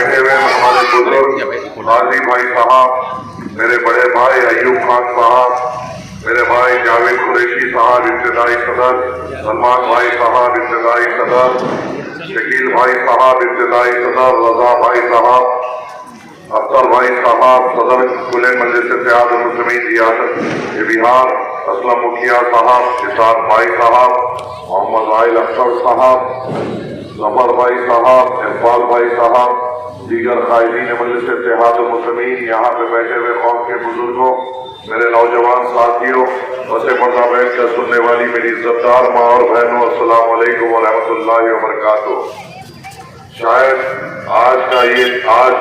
بیٹھے ہوئے ہمارے بزرگ غازی بھائی صاحب، میرے بڑے بھائی ایوب خان صاحب، میرے بھائی جاوید قریشی صاحب ابتدائی صدر، سلمان بھائی صاحب ابتدائی صدر، شکیل بھائی صاحب ابتدائی صدر، رضا بھائی صاحب، اختر بھائی صاحب صدر کل مجلس اتحاد المسلمین ریاست بہار، اسلم مکھیا صاحب، اسحاق بھائی صاحب، محمد عائل اختر صاحب، ظفر بھائی صاحب، اقبال بھائی صاحب، دیگر قائدین مجلس اتحاد المسلمین، یہاں پہ بیٹھے ہوئے قوم کے بزرگوں، میرے نوجوان ساتھیوں، بسے پردہ بیٹھ کر سننے والی میری عزتدار ماں اور بہنوں، السلام علیکم ورحمۃ اللہ وبرکاتہ۔ شاید آج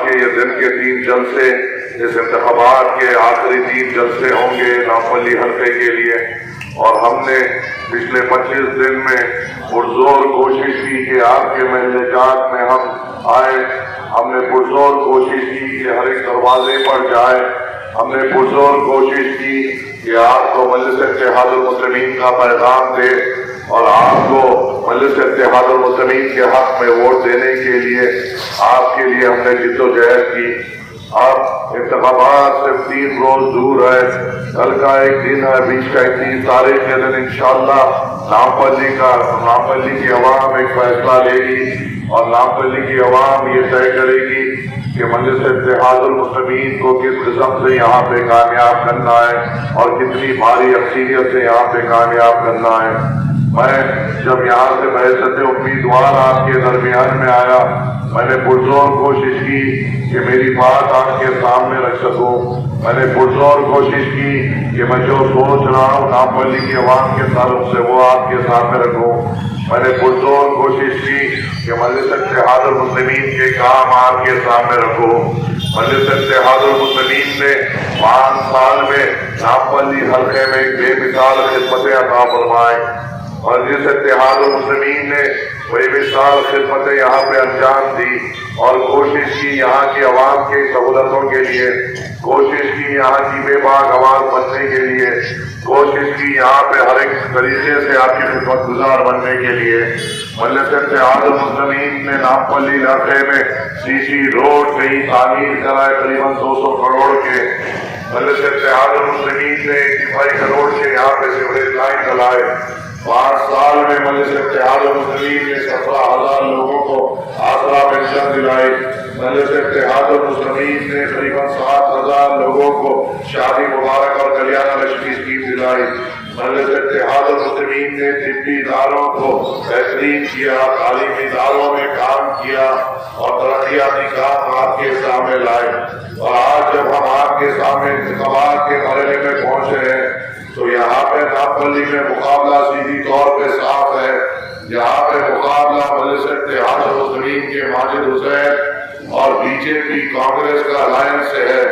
کے یہ دن کے 3 جلسے اس انتخابات کے آخری 3 جلسے ہوں گے نامپلی حلقے کے لیے، اور ہم نے پچھلے 25 دن میں پرزور کوشش کی کہ آپ کے محلے جات میں ہم آئے، ہم نے پرزور کوشش کی کہ ہر ایک دروازے پر جائے، ہم نے پرزور کوشش کی کہ آپ کو مجلس اتحاد المسلمین کا پیغام دے اور آپ کو مجلس اتحاد المسلمین کے حق میں ووٹ دینے کے لیے آپ کے لیے ہم نے جد و جہد کی۔ اب انتخابات صرف 3 روز دور ہے، کل کا ایک دن ہے، 20 کا 31 تاریخ کے دن انشاءاللہ نامپلی کی عوام ایک فیصلہ لے گی، اور نامپلی کی عوام یہ طے کرے گی کہ مجلس اتحاد المسلمین کو کس قسم سے یہاں پہ کامیاب کرنا ہے اور کتنی بھاری اکثریت سے یہاں پہ کامیاب کرنا ہے۔ میں جب یہاں سے بحیثیت امیدوار آپ کے درمیان میں آیا، میں نے پرزور کوشش کی کہ میری بات آپ کے سامنے رکھ سکوں، میں نے پرزور کوشش کی کہ میں جو سوچ رہا ہوں نامپلی کی عوام کے تعلق سے وہ آپ کے سامنے رکھوں، میں نے پرزور کوشش کی کہ مجلس اتحاد المسلمین کے کام آپ کے سامنے رکھوں۔ مجلس اتحاد المسلمین نے 5 سال میں نامپلی حلقے میں ایک بے مثال خدمتیں عطا فرمائیں، اور جس اتحاد المسلمین نے بے مثال خدمتیں یہاں پہ انجام دی اور کوشش کی یہاں کی عوام کی سہولتوں کے لیے، کوشش کی یہاں کی بے باک آواز بننے کے لیے، کوشش کی یہاں پہ ہر ایک طریقے سے آپ کی خدمت گزار بننے کے لیے، مجلس اتحاد المسلمین نے نامپلی علاقے میں CC روڈ کہیں تعمیر کرائے قریباً 200 کروڑ کے، مجلس اتحاد المسلمین نے 85 کروڑ کے یہاں پہ سیوریج لائن ڈلائے۔ 5 سال میں مجلس اتحاد المسلمین نے 17,000 لوگوں کو آسرا پنشن دلائی، مجلس اتحاد المسلمین نے قریباً 7,000 لوگوں کو شادی مبارک اور کلیانہ لشکری اسکیم دلائی، مجلس اتحاد المسلمین نے طبی اداروں کو بہترین کیا، تعلیمی اداروں میں کام کیا اور ترقیاتی کام آپ کے سامنے لائے۔ اور آج جب ہم آپ کے سامنے انتخابات کے مرحلے میں پہنچے ہیں تو یہاں پہ نامپلی میں مقابلہ سیدھی طور پہ صاف ہے، یہاں پہ مقابلہ مجلس اتحاد المسلمین کے ماجد حسین اور BJP کانگریس کا الائنس سے ہے،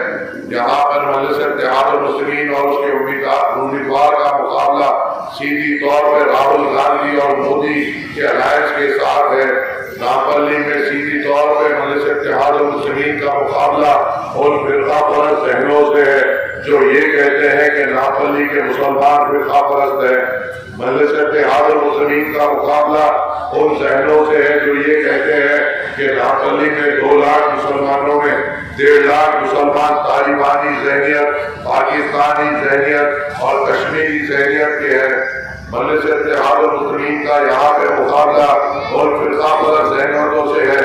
یہاں پر مجلس اتحاد المسلمین اور اس کے امیدوار کا مقابلہ سیدھی طور پہ راہل گاندھی اور مودی کے الائنس کے ساتھ ہے۔ نامپلی میں سیدھی طور پہ مجلس اتحاد المسلمین کا مقابلہ ان فرقہ پرست ذہنوں سے ہے جو یہ کہتے ہیں کہ نامپلی کے مسلمان فرقہ پرست ہیں۔ مجلس اتحاد المسلمین کا مقابلہ ان ذہنوں سے ہے جو یہ کہتے ہیں کہ نامپلی میں 2 لاکھ مسلمانوں میں 1.5 لاکھ مسلمان طالبانی ذہنیت، پاکستانی ذہنیت اور کشمیری ذہنیت کے ہیں۔ مجلس اتحاد المسلمین کا یہاں پہ مقابلہ اور فرقہ پرست ذہنیتوں سے ہے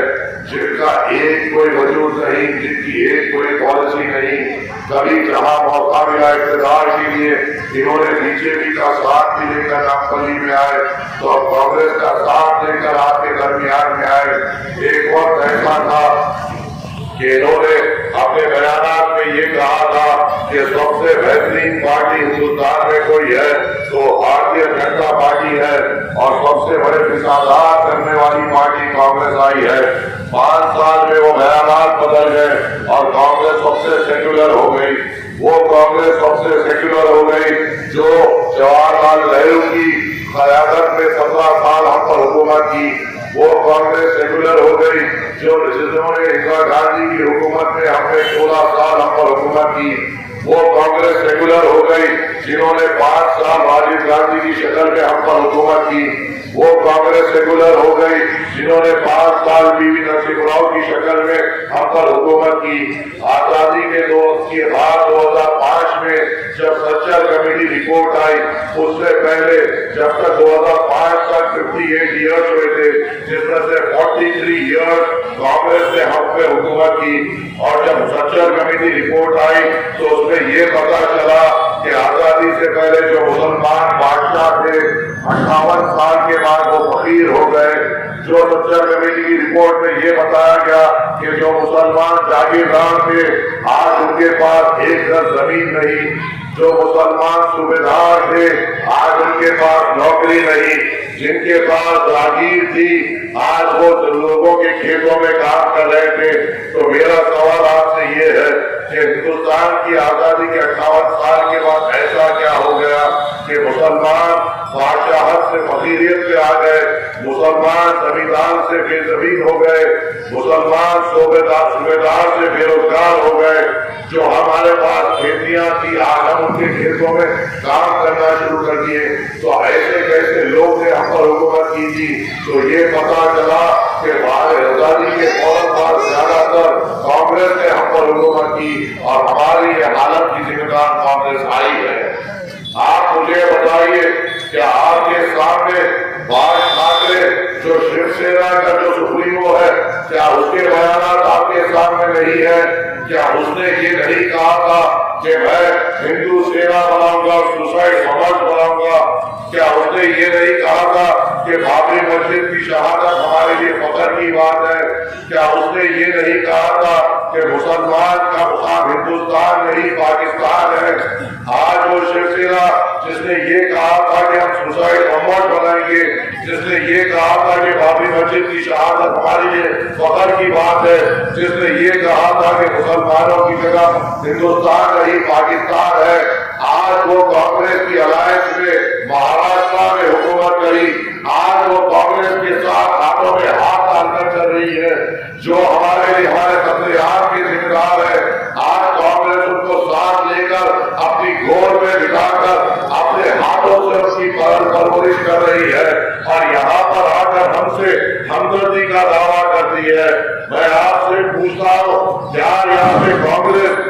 جن کا ایک کوئی وجود نہیں، جن کی ایک کوئی پالیسی نہیں۔ کبھی جہاں موقع ملا اقتدار کے لیے انہوں نے BJP کا ساتھ بھی لے کر نامپلی میں آئے تو اب کانگریس کا ساتھ لے کر آپ کے درمیان میں آئے۔ ایک وقت ایسا تھا کہ انہوں نے اپنے بیانات میں یہ کہا تھا کہ سب سے بہترین پارٹی ہندوستان میں کوئی ہے تو بھارتیہ جنتا پارٹی ہے، اور سب سے بڑے فسادات کرنے والی پارٹی کانگریس آئی ہے۔ 5 سال میں وہ بیانات بدل گئے اور کانگریس سب سے سیکولر ہو گئی، وہ کانگریس سب سے سیکولر ہو گئی جو جواہر لال نہرو کی قیادت میں 17 سال ہم پر حکومت کی، وہ کانگریس سیکولر ہو گئی جنہوں نے اندرا گاندھی کی حکومت میں ہم نے 16 سال ہم پر حکومت کی. وہ کانگریس سیکولر ہو گئی جنہوں نے 5 سال راجیو گاندھی کی شکل میں ہم پر حکومت کی. وہ کانگریس سیکولر ہو گئی جنہوں نے 5 سال پی وی نرسمہ راؤ کی شکل میں ہم پر حکومت کی. آزادی کے بعد 2005 میں جب سچر کمیٹی رپورٹ آئی، اس سے پہلے جب تک 2005 تک 58 ایئرس ہوئے تھے، جس میں سے 43 ایئرس کانگریس نے ہم پہ حکومت کی. اور جب سچر کمیٹی رپورٹ آئی تو اس میں یہ پتا چلا کہ آزادی سے پہلے جو مسلمان بادشاہ تھے 58 سال کے بعد وہ فقیر ہو گئے. جو سچر کمیٹی کی رپورٹ میں یہ بتایا گیا کہ جو مسلمان جاگیردار تھے آج ان کے پاس 1 گز زمین نہیں. جو مسلمان صوبیدار تھے آج ان کے پاس نوکری نہیں. جن کے پاس راگیر تھی آج وہ لوگوں کے کھیتوں میں کام کر رہے تھے. تو میرا سوال آپ سے یہ ہے کہ ہندوستان کی آزادی کے 58 سال کے بعد ایسا کیا ہو گیا کہ مسلمان بادشاہت سے فقیریت پہ آ گئے، مسلمان زمیندار سے بے زمین ہو گئے، مسلمان صوبیدار سے بے روزگار ہو گئے. جو ہمارے پاس کھیتیاں تھی آج ہم ان کے کھیتوں میں کام کرنا شروع کر دیے. تو ایسے کیسے لوگ نے ہم پر حکومت کی تھی. تو یہ پتا چلا کہ بعد آزادی کے فوراً بعد زیادہ تر کانگریس نے ہم پر حکومت کی اور ہماری یہ حالت کی ذمہ دار کانگریس آئی ہے. آپ مجھے بتائیے کہ آپ کے سامنے باج ٹھاکرے جو شیو سینا کا جو سپریمو ہے، کیا اس کے بیانات آپ کے سامنے نہیں ہے؟ کیا اس نے یہ نہیں کہا تھا کہ میں ہندو سینا بناؤں گا، سوسائڈ سماج بناؤں گا؟ کیا اس نے یہ نہیں کہا تھا کہ بابری مسجد کی شہادت ہمارے لیے فخر کی بات ہے؟ کیا اس نے یہ نہیں کہا تھا کہ مسلمان کا مقام ہندوستان نہیں پاکستان ہے؟ آج وہ شیو سینا جس نے یہ کہا تھا کہ ہم سوسائڈ سماج بنائیں گے، جس نے یہ کہا تھا کہ بابری مسجد کی شہادت ہمارے لیے فخر کی بات ہے، جس نے یہ کہا تھا کہ مسلمانوں کی جگہ ہندوستان نہیں پاکستان ہے، آج وہ کانگریس کی الائنس میں مہاراشٹر میں حکومت کری. آج وہ کانگریس کے ساتھ ہاتھوں میں ہاتھ ڈال کر چل رہی ہے. جو ہمارے لیے ہمارے قتل عام کی ذمہ دار ہے، آج کانگریس ان کو ساتھ لے کر اپنی گود میں بٹھا کر اپنے ہاتھوں سے اس کی پرورش کر رہی ہے اور یہاں پر آ کر ہم سے ہمدردی کا دعویٰ کرتی ہے. میں آپ سے پوچھتا ہوں، کیا یہاں پہ کانگریس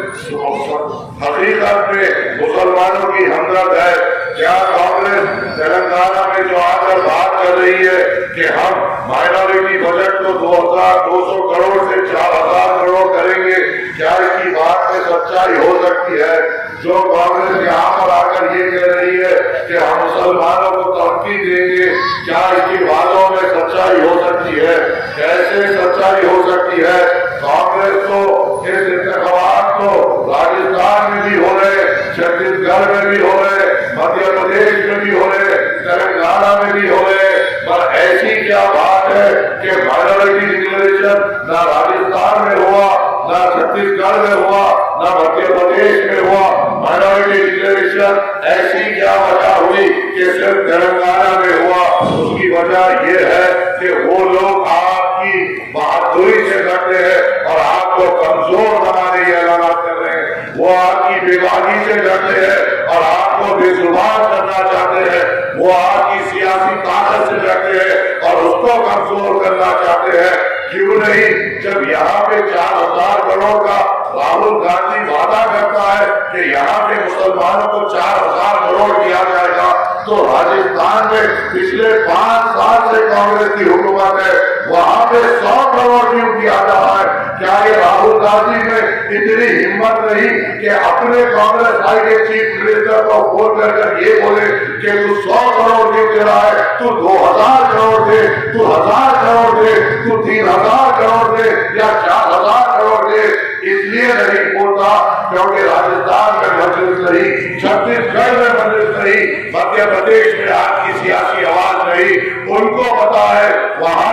حقیقت میں مسلمانوں کی ہمدرد ہے؟ کیا کانگریس تلنگانہ میں جو آ کر بات کر رہی ہے کہ ہم مائنورٹی بجٹ کو 2200 کروڑ سے 4000 کروڑ کریں گے، کیا اس کی بات میں سچائی ہو سکتی ہے؟ جو کانگریس یہاں پر آ کر یہ کہہ رہی ہے کہ ہم مسلمانوں کو ترقی دیں گے، کیا اس کی باتوں میں سچائی ہو سکتی ہے؟ کیسے سچائی ہو سکتی ہے؟ کانگریس تو اس انتخابات تو راجستھان میں بھی ہو رہے، چھتیس گڑھ میں بھی ہو رہے، مدھیہ پردیش میں بھی ہو رہے، تلنگانہ میں بھی ہو رہے، پر ایسی کیا بات ہے کہ مائنورٹی ڈکلیریشن نہ راجستھان میں ہوا، نہ چھتیس گڑھ میں ہوا، نہ مدھیہ پردیش میں ہوا؟ مائنورٹی ڈکلیریشن ایسی کیا وجہ ہوئی کہ صرف تلنگانہ میں ہوا؟ اس کی وجہ یہ ہے کہ وہ لوگ آپ کی بہادری سے ڈرتے ہیں اور آپ کو کمزور بنانے کے اعلانات کر رہے ہیں. وہ آپ کی بے باکی سے ڈرتے ہیں اور آپ کو بے زبان کرنا چاہتے ہیں. وہ آپ کی سیاسی طاقت سے ڈرتے ہیں اور اس کو کمزور کرنا چاہتے ہیں. کیوں نہیں؟ جب یہاں پہ 4000 کروڑ کا راہل گاندھی وعدہ کرتا ہے کہ یہاں پہ مسلمانوں کو 4000 کروڑ دیا جائے گا، تو راجستھان میں پچھلے 5 سال سے کانگریس کی حکومت ہے، وہاں پہ 100 کروڑ کیوں دیا جا رہا ہے؟ کیا یہ راہل گاندھی میں اتنی ہمت نہیں کہ اپنے کانگریس آئی کے چیف منسٹر کو فون کر یہ بولے کہ تو 100 کروڑ کیوں دے رہا ہے؟ تو 2000 کروڑ دے، تو 1000 کروڑ دے، تو 3000 کروڑ دے یا 4000 کروڑ دے. اس لیے نہیں بولتا کیونکہ راجستھان میں مجلس نہیں، چھتیس گڑھ میں مجلس نہیں، مدھیہ پردیش میں آپ کی سیاسی آواز نہیں. ان کو پتا ہے وہاں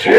6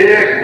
1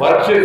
25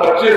25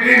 3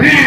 3